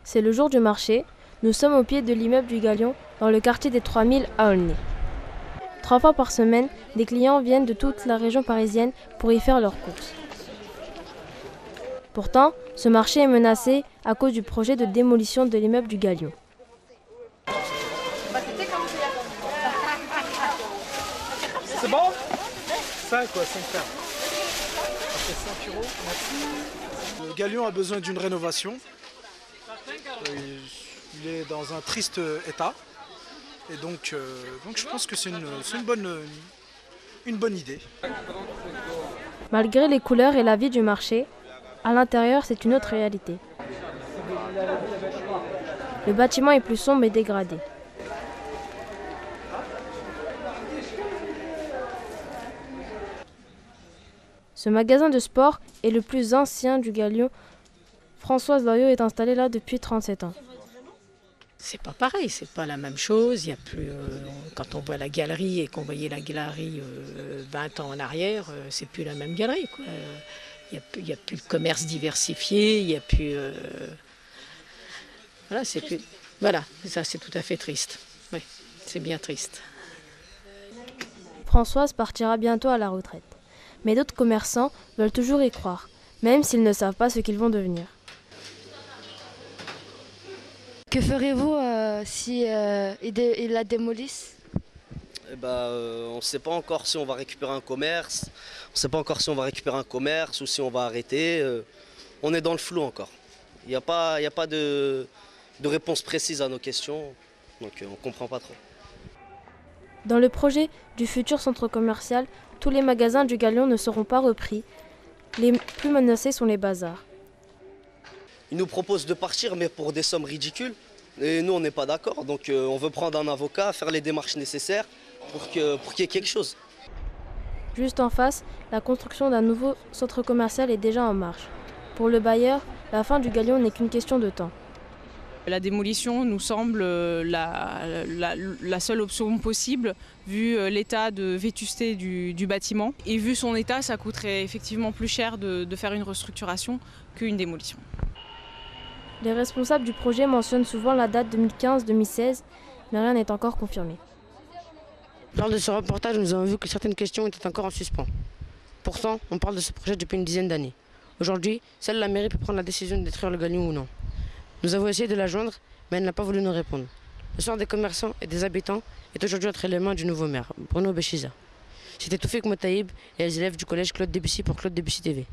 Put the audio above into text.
C'est le jour du marché. Nous sommes au pied de l'immeuble du Galion, dans le quartier des 3000 à Aulnay. 3 fois par semaine, des clients viennent de toute la région parisienne pour y faire leurs courses. Pourtant, ce marché est menacé à cause du projet de démolition de l'immeuble du Galion. C'est bon? 5 quoi, 5 fermes. Ça fait 5 euros, merci. Le Galion a besoin d'une rénovation. Il est dans un triste état. Et donc je pense que c'est une bonne idée. Malgré les couleurs et la vie du marché, à l'intérieur c'est une autre réalité. Le bâtiment est plus sombre et dégradé. Ce magasin de sport est le plus ancien du Galion. Françoise Loyot est installée là depuis 37 ans. C'est pas pareil, c'est pas la même chose. Il y a plus, quand on voit la galerie et qu'on voyait la galerie 20 ans en arrière, c'est plus la même galerie, quoi. Il y a plus de commerce diversifié, il y a plus. Voilà, c'est plus. Voilà, ça c'est tout à fait triste. Oui, c'est bien triste. Françoise partira bientôt à la retraite. Mais d'autres commerçants veulent toujours y croire, même s'ils ne savent pas ce qu'ils vont devenir. Que ferez-vous si ils la démolissent? On ne sait pas encore si on va récupérer un commerce, ou si on va arrêter. On est dans le flou encore. Il n'y a pas de réponse précise à nos questions, donc on ne comprend pas trop. Dans le projet du futur centre commercial, tous les magasins du Galion ne seront pas repris. Les plus menacés sont les bazars. Ils nous proposent de partir, mais pour des sommes ridicules. Et nous, on n'est pas d'accord. Donc on veut prendre un avocat, faire les démarches nécessaires pour qu'il y ait quelque chose. Juste en face, la construction d'un nouveau centre commercial est déjà en marche. Pour le bailleur, la fin du Galion n'est qu'une question de temps. La démolition nous semble la seule option possible, vu l'état de vétusté du bâtiment. Et vu son état, ça coûterait effectivement plus cher de faire une restructuration qu'une démolition. Les responsables du projet mentionnent souvent la date 2015-2016, mais rien n'est encore confirmé. Lors de ce reportage, nous avons vu que certaines questions étaient encore en suspens. Pourtant, on parle de ce projet depuis une dizaine d'années. Aujourd'hui, seule la mairie peut prendre la décision de détruire le Galion ou non. Nous avons essayé de la joindre, mais elle n'a pas voulu nous répondre. Le sort des commerçants et des habitants est aujourd'hui entre les mains du nouveau maire, Bruno Bechiza. C'était Toufik Motaïb et les élèves du collège Claude Debussy pour Claude Debussy TV.